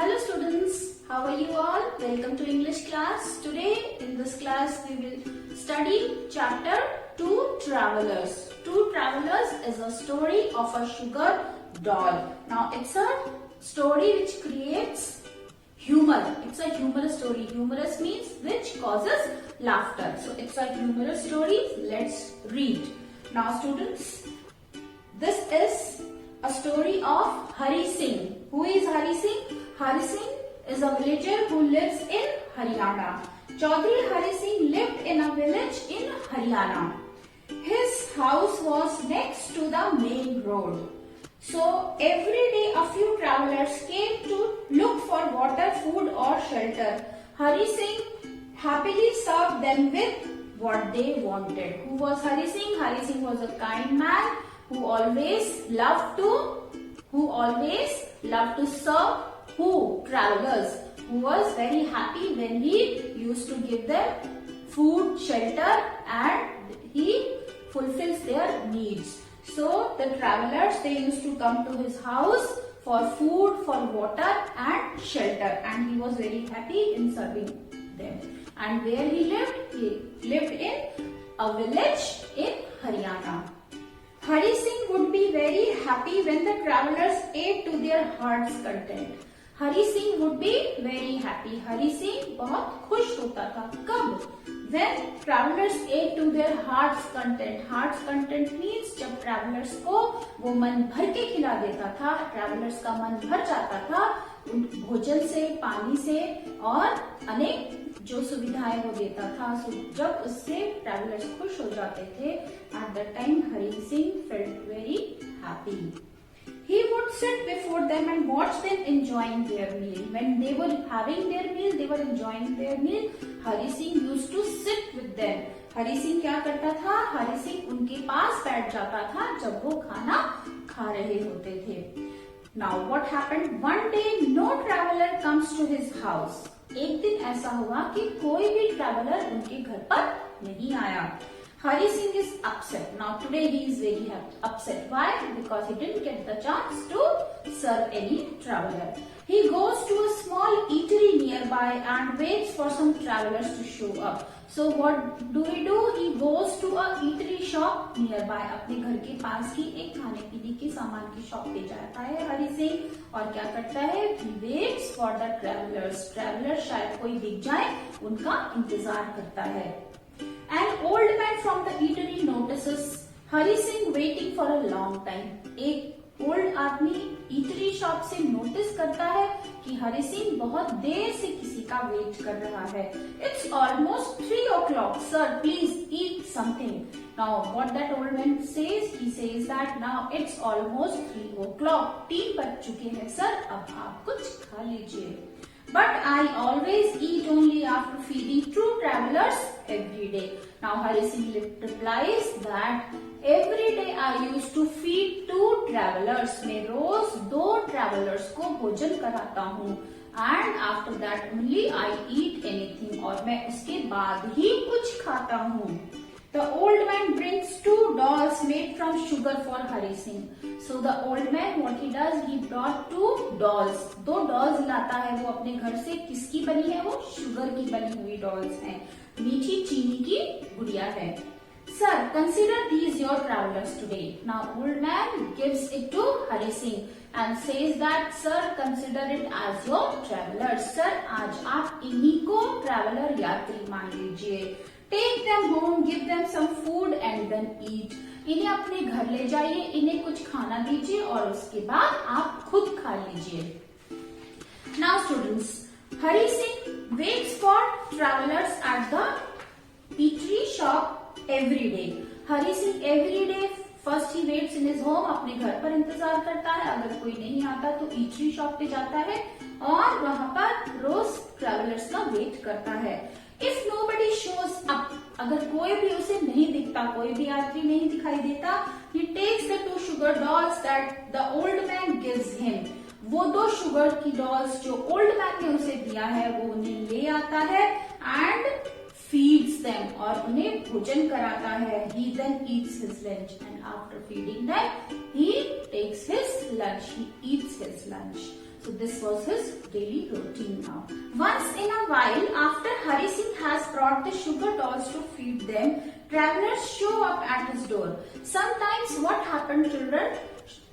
Hello students, how are you all? Welcome to English class. Today in this class we will study chapter 2 Travelers. 2 Travelers is a story of a sugar doll. Now it's a story which creates humor. It's a humorous story. Humorous means which causes laughter. So it's a humorous story. Let's read. Now students, this is a story of Hari Singh. Who is Hari Singh? Hari Singh is a villager who lives in Haryana. Chaudhary Hari Singh lived in a village in Haryana. His house was next to the main road. So every day a few travelers came to look for water, food or shelter. Hari Singh happily served them with what they wanted. Who was Hari Singh? Hari Singh was a kind man who always loved to serve travelers, who was very happy when he used to give them food, shelter, and he fulfills their needs. So the travelers, they used to come to his house for food, for water and shelter, and he was very happy in serving them. And where he lived? He lived in a village in Haryana. Hari Singh would be very happy when the travelers ate to their heart's content. Hari Singh would be very happy. Hari Singh बहुत खुश होता था. कब? When travelers ate to their heart's content. Heart's content means जब travelers को वो मन भर के खिला देता था, travelers का मन भर जाता था उन भोजन से, पानी से और अनेक जो सुविधाएं वो देता था. जब उससे ट्रैवलर्स खुश हो जाते थे, at the time Hari Singh felt very happy. He would sit before them and watch them enjoying their meal. When they were having their meal, they were enjoying their meal. Hari Singh used to sit with them. Hari Singh क्या करता था? हरि सिंह उनके पास बैठ जाता था जब वो खाना खा रहे होते थे. Now what happened? One day no traveler comes to his house. एक दिन ऐसा हुआ कि कोई भी ट्रैवलर उनके घर पर नहीं आया. Hari Singh is upset. Now today he is very upset. Why? Because he didn't get the chance to serve any traveler. He goes to a small eatery nearby and waits for some travelers to show up. So what do? He goes to a eatery shop nearby. अपने घर के पास की एक खाने पीने के सामान की शॉप पे जाता है हरि सिंह और क्या करता है? He waits for the travelers. Travelers शायद कोई दिख जाए, उनका इंतजार करता है. An old man from the eatery notices Hari Singh waiting for a long time. एक ओल्ड आदमी ईटरी शॉप से नोटिस करता है कि हरि सिंह बहुत देर से किसी का वेट कर रहा है. It's almost 3 o'clock. Sir, please eat something. Now what that old man says? He says that now it's almost 3 o'clock. 3 बज चुके हैं सर, अब आप कुछ खा लीजिए. But I always eat only after feeding true travelers every day. Now Hari Singh replies that every day I used to feed 2 travelers. मैं रोज 2 travelers को भोजन कराता हूँ. And after that only I eat anything. और मैं उसके बाद ही कुछ खाता हूँ. The old man brings 2 dolls made from sugar for Hari Singh. So the old man, what he does, he brought 2 dolls. 2 dolls लाता है वो अपने घर से. किसकी बनी है वो? शुगर की बनी हुई dolls हैं. मीठी चीनी की गुड़िया है. Sir, consider these your travelers today. Now old man gives it to Hari Singh and says that sir, consider it as your travelers. Sir, आज आप इन्हीं को traveler यात्री मान लीजिए. Take them home, give them some food and then eat. इन्हें अपने घर ले जाइए, इन्हें कुछ खाना दीजिए और उसके बाद आप खुद खा लीजिए. Now students, Hari Singh waits for travelers at the eatery shop every day. Hari Singh every day first he waits in his home. अपने घर पर इंतजार करता है. अगर कोई नहीं आता तो eatery shop पे जाता है और वहाँ पर रोज ट्रैवलर्स का वेट करता है. If nobody shows up, अगर कोई भी उसे नहीं दिखता, कोई भी यात्री नहीं दिखाई देता, he takes the 2 sugar dolls that the old man gives him. वो 2 शुगर की डॉल्स जो ओल्ड मैन ने उसे दिया है वो उन्हें ले आता है and feeds them और उन्हें भोजन कराता है. He then eats his lunch and after feeding them, he takes his lunch. He eats his lunch. So this was his daily routine now. Once in a while, after Hari Singh has brought the sugar dolls to feed them, travelers show up at his door. Sometimes what happened, children?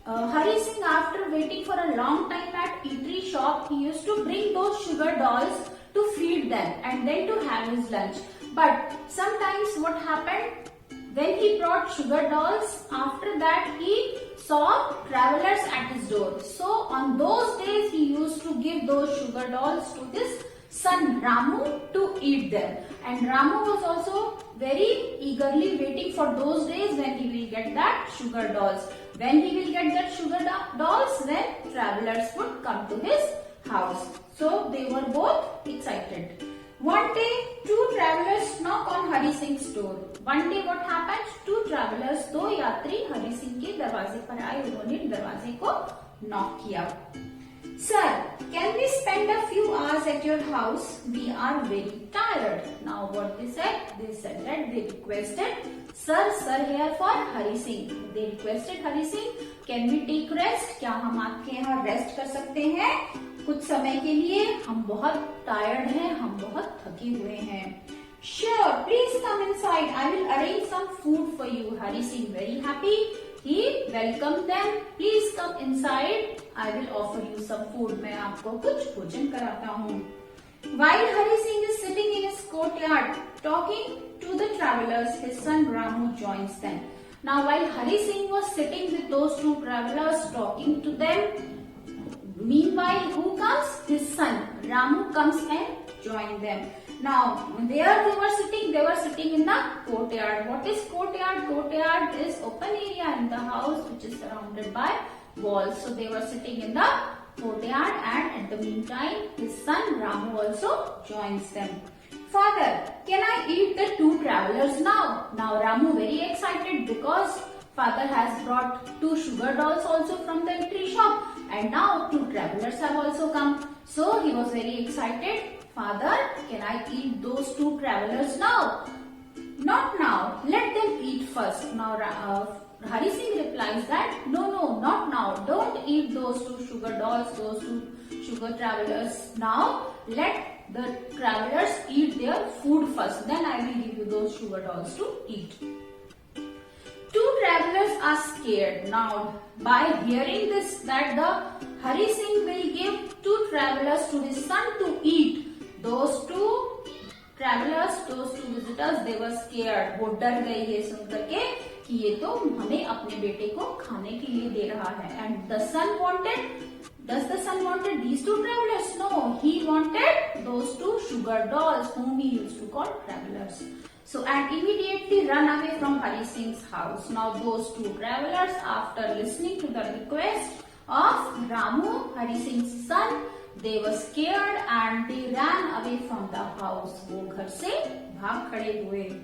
Hari Singh, after waiting for a long time at eatery shop, he used to bring those sugar dolls to feed them and then to have his lunch. But sometimes what happened, when he brought sugar dolls, after that he saw travelers at his door. So on those days he used to give those sugar dolls to his son Ramu to eat them. And Ramu was also very eagerly waiting for those days when he will get that sugar dolls. When he will get that sugar dolls, then travelers would come to his house. So they were both excited. One day, two travelers knock on Hari Singh's door. One day what happened? Two travelers, दो यात्री हरि सिंह के दरवाजे पर आए. उन्होंने दरवाजे को knock किया. Sir, can we spend a few hours at your house? We are very tired. Now what they said? They said that they requested Sir here for Hari Singh. They requested Hari Singh, can we take rest? क्या हम आपके यहाँ rest कर सकते हैं कुछ समय के लिए? हम बहुत टायर्ड हैं, हम बहुत थके हुए हैं. Sure, please come inside. I will arrange some food for you. Hari Singh very happy. He welcomed them. Please come inside. I will offer you some food. मैं आपको कुछ भोजन कराता हूँ. While Hari Singh is sitting in his courtyard talking to the travelers, his son Ramu joins them. Now while Hari Singh was sitting with those two travelers talking to them, meanwhile who comes? His son Ramu comes and join them. Now there they were sitting in the courtyard. What is courtyard? Courtyard is open area in the house which is surrounded by walls. So they were sitting in the courtyard, and at the meantime his son Ramu also joins them. Father, can I eat the two travelers now? Now Ramu very excited because father has brought two sugar dolls also from the eatery shop, and now two travelers have also come. So he was very excited. Father, can I eat those two travelers now? Not now. Let them eat first. Now Hari Singh replies that no, not now. Don't eat those two sugar dolls, those two sugar travelers now. Let the travelers eat their food first. Then I will give you those sugar dolls to eat. Two travelers are scared. Now by hearing this, that the Hari Singh will give two travelers to his son to eat, those two travelers, those two visitors, they were scared. वो डर गए ये सुन करके कि ये तो हमें अपने बेटे को खाने के लिए दे रहा है. And the son wanted, does the son wanted these two travelers? No, he wanted those two sugar dolls whom he used to call travelers. So and immediately run away from Hari Singh's house. Now those two travelers, after listening to the request of Ramu, Hari Singh's son, they were scared and they ran away from the house. वो घर से भाग खड़े हुए.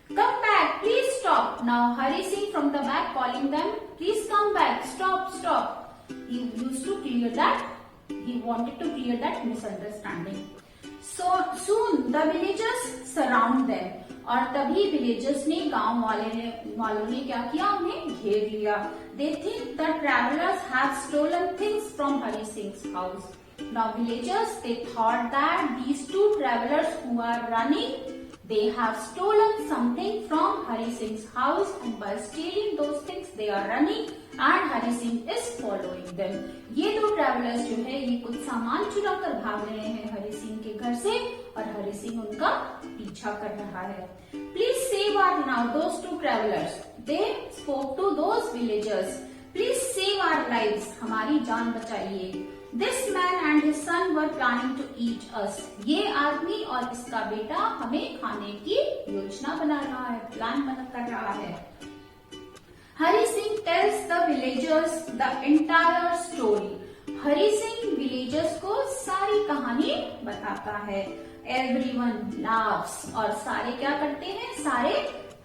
Come back, please stop. Now Hari Singh from the back calling them, please come back, stop. He used to clear that, he wanted to clear that misunderstanding. So soon the villagers surround them. और तभी villagers ने, गांव वालों ने क्या किया? उन्हें घेर लिया. They think the travelers have stolen things from Hari Singh's house. Now villagers, they thought that these two travelers who are running, they have stolen something from Hari Singh's house, and by stealing those things they are running and Hari Singh is following them. ये दो travelers जो है ये कुछ सामान चुरा कर भाग रहे हैं हरि सिंह के घर से और हरि सिंह उनका पीछा कर रहा है. Please save our now those two travelers. They spoke to those villagers. Please save our lives. हमारी जान बचाइए. This man and his son were planning to eat us. ये आदमी और इसका बेटा हमें खाने की योजना बना रहा है, प्लान कर रहा है. Hari Singh tells the villagers the entire story. Hari Singh villagers को सारी कहानी बताता है. Everyone laughs और सारे क्या करते हैं? सारे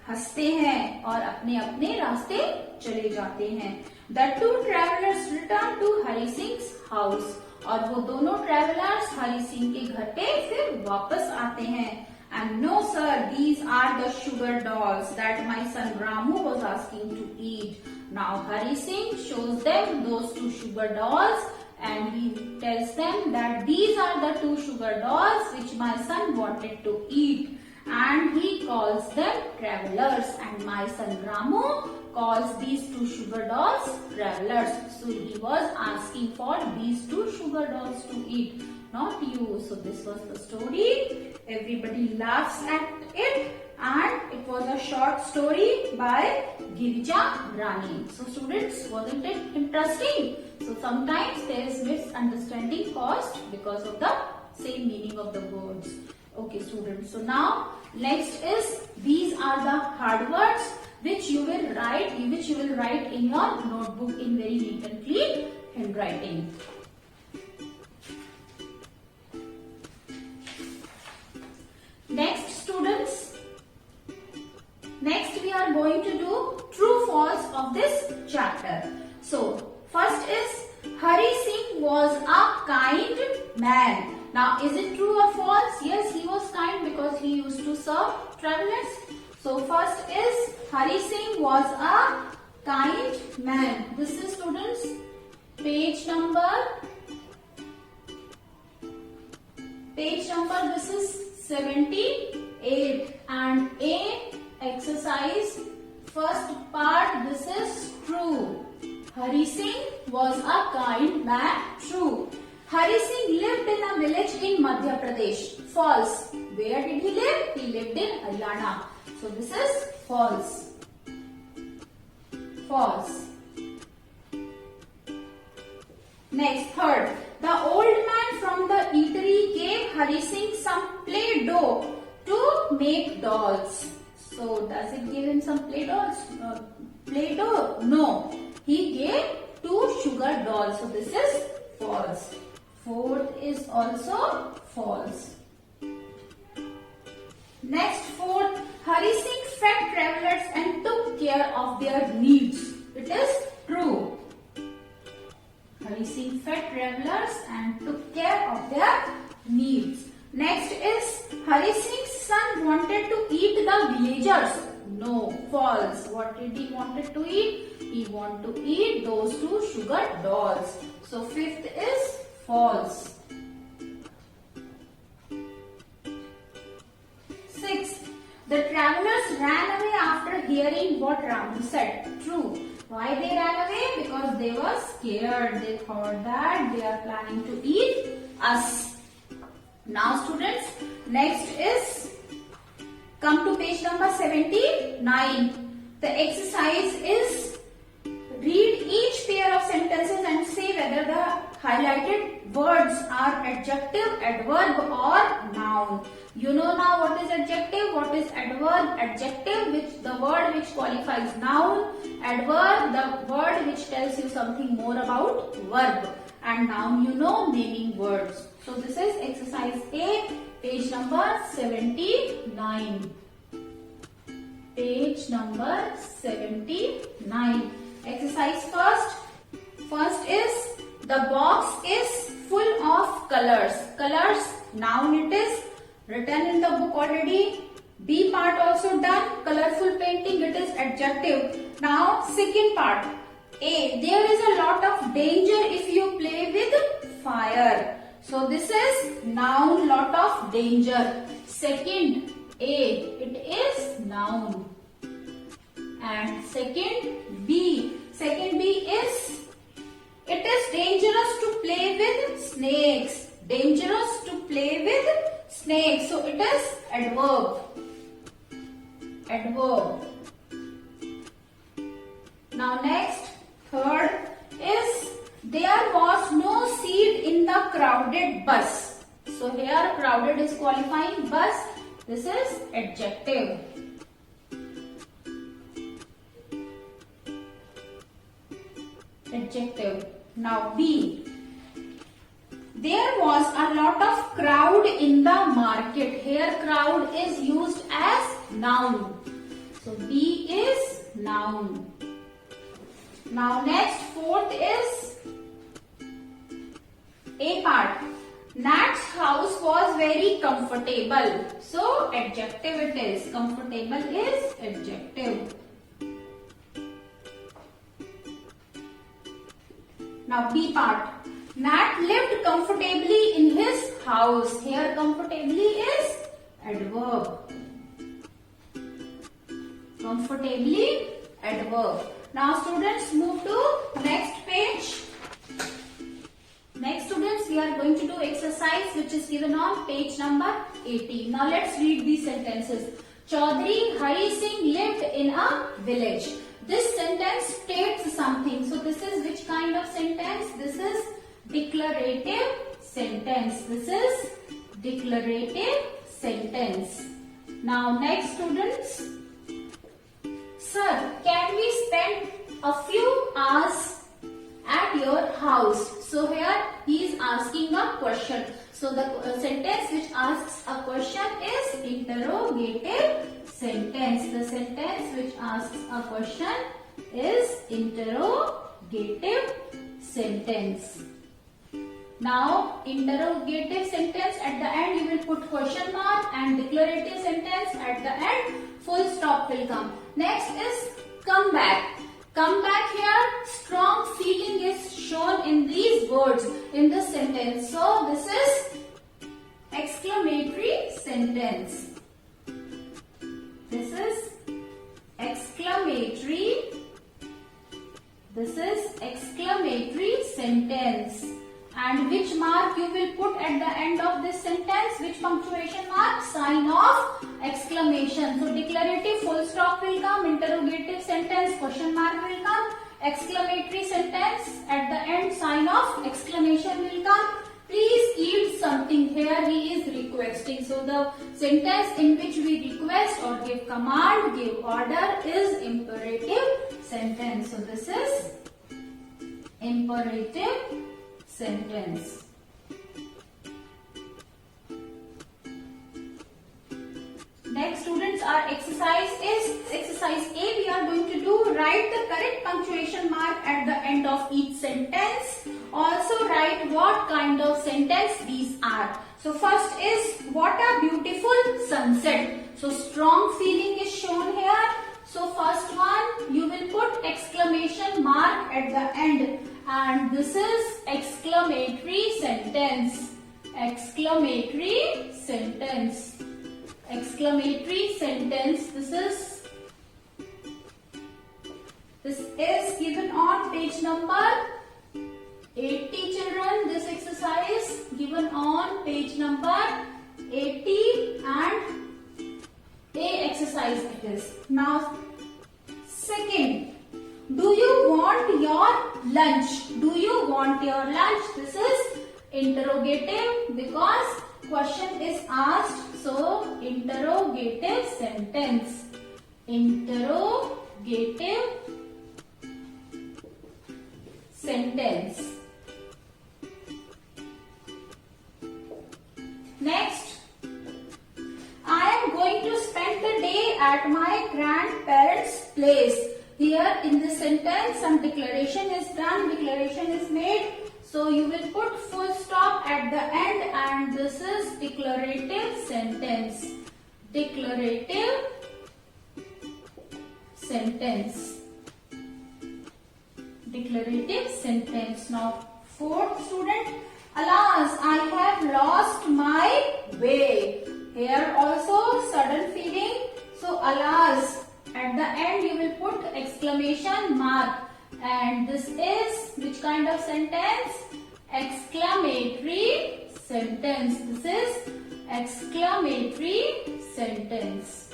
हंसते हैं और अपने अपने रास्ते चले जाते हैं. The two travelers return to Hari Singh's house और वो दोनों ट्रेवलर्स हरि सिंह के घर पे फिर वापस आते हैं. And no sir, these are the sugar dolls that my son Ramu was asking to eat. Now Hari Singh shows them those two sugar dolls and he tells them that these are the two sugar dolls which my son wanted to eat. And he calls them travelers, and my son Ramu calls these two sugar dolls travelers. So he was asking for these two sugar dolls to eat, not you. So this was the story. Everybody laughs at it, and it was a short story by Girija Rani. So students, wasn't it interesting? So sometimes there is misunderstanding caused because of the same meaning of the words. Okay students, so now next is, these are the hard words which you will write in your notebook in very neat and clean handwriting. Next students, next we are going to do true false of this chapter. So first is, Hari Singh was a kind man. Now is it true or false? Yes, he was kind because he used to serve travelers. So first is, Hari Singh was a kind man. This is students page number this is 78, and A exercise first part, this is true. Hari Singh was a kind man. True. Hari Singh lived in a village in Madhya Pradesh. False. Where did he live? He lived in Haryana. So this is false. False. Next, third. The old man from the eatery gave Hari Singh some play dough to make dolls. So does it give him some play dolls? Play dough? No. He gave 2 sugar dolls. So this is false. Fourth is also false. Next, fourth, Hari Singh fed travelers and took care of their needs. It is true. Hari Singh fed travelers and took care of their needs. Next is, Hari Singh's son wanted to eat the villagers. No, false. What did he wanted to eat? He wanted to eat those 2 sugar dolls. So fifth is false. Sixth, the travelers ran away after hearing what Ramu said. True. Why they ran away? Because they were scared. They thought that they are planning to eat us. Now students, next is, come to page number 79. The exercise is, read each pair of sentences and say whether the highlighted words are adjective, adverb or noun. You know now what is adjective, what is adverb. Adjective, which the word which qualifies noun. Adverb, the word which tells you something more about verb. And noun, you know, naming words. So this is exercise A, page number 79. Page number 79. Exercise first. First is, the box is full of colors. Colors, noun it is, written in the book already. B part also done. Colorful painting, it is adjective. Now second part. A, there is a lot of danger if you play with fire. So this is noun, lot of danger. Second A, it is noun. And second B is, it is dangerous to play with snakes. Dangerous to play with snakes. So it is adverb. Adverb. Now next, third is, there was no seat in the crowded bus. So here crowded is qualifying bus. This is adjective. Adjective. Now B. There was a lot of crowd in the market. Here crowd is used as noun. So B is noun. Now next, fourth is A part. Nat's house was very comfortable. So adjective it is. Comfortable is adjective. Now B part. Nat lived comfortably in his house. Here comfortably is adverb. Comfortably adverb. Now students move to next page. Next students we are going to do exercise which is given on page number 80. Now let's read these sentences. Chaudhary Hari Singh lived in a village. This sentence states something. So this is which kind of sentence? This is declarative sentence. This is declarative sentence. Now next students. Sir, can we spend a few hours at your house? So here he is asking a question. So the sentence which asks a question is interrogative sentence. The sentence which asks a question is interrogative sentence. Now interrogative sentence at the end you will put question mark, and declarative sentence at the end full stop will come. Next is come back. Come back here, strong feeling is shown in these words in this sentence. So this is exclamatory sentence. This is exclamatory. This is exclamatory sentence. And which mark you will put at the end of this sentence? Which punctuation mark? Sign of exclamation. So declarative full stop will come, interrogative sentence question mark will come, exclamatory sentence at the end sign of exclamation will come. Please eat something. Here he is requesting. So the sentence in which we request or give command, give order is imperative sentence. So this is imperative sentence. Next students, our exercise is exercise A. We are going to do write the correct punctuation mark at the end of each sentence. Also write what kind of sentence these are. So first is what a beautiful sunset. So strong feeling is shown here. So first one you will put exclamation mark at the end, and this is exclamatory sentence. Exclamatory sentence. Exclamatory sentence. This is given on page number 80 children. This exercise given on page number 80 and A exercise it is. Now second, do you want your lunch? Do you want your lunch? This is interrogative because question is asked. So interrogative sentence. Interrogative sentence. Next, I am going to spend the day at my grandparents' place. Here in this sentence some declaration is done, declaration is made. So you will put full stop at the end, and this is declarative sentence. Declarative sentence. Declarative sentence. Now fourth student, alas, I have lost my way. Here also sudden feeling. So alas, at the end you will put exclamation mark, and this is which kind of sentence? Exclamatory sentence. This is exclamatory sentence.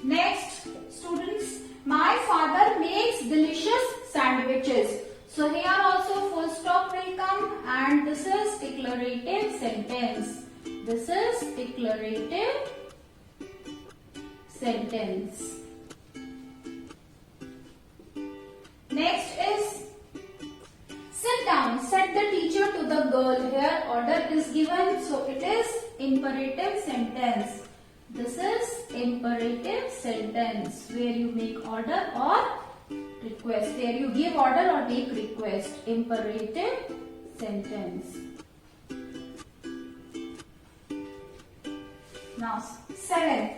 Next students, my father makes delicious sandwiches. So here also full stop will come, and this is declarative sentence. This is declarative sentence. Next is sit down, said the teacher to the girl. Here order is given, so it is imperative sentence. This is imperative sentence where you make order or request, where you give order or make request. Imperative sentence. Now, seven.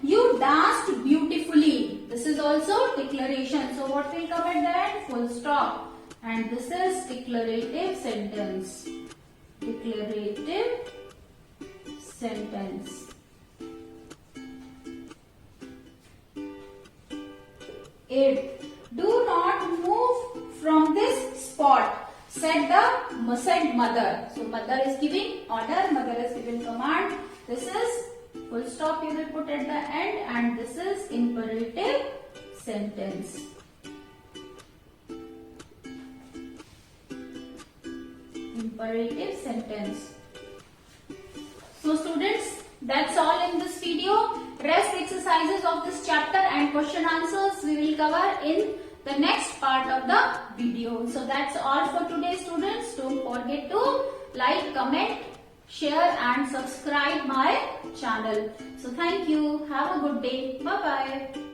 You danced beautifully. This is also declaration. So what will come at the end? Full stop. And this is declarative sentence. Declarative sentence. 8. Do not move from this spot, said mother. So mother is giving order, mother is giving command. This is full stop you will put at the end, and this is imperative sentence. Imperative sentence. So students, that's all in this video. Rest exercises of this chapter and question answers we will cover in the next part of the video. So that's all for today, students. Don't forget to like, comment, share and subscribe my channel. So thank you. Have a good day. Bye bye.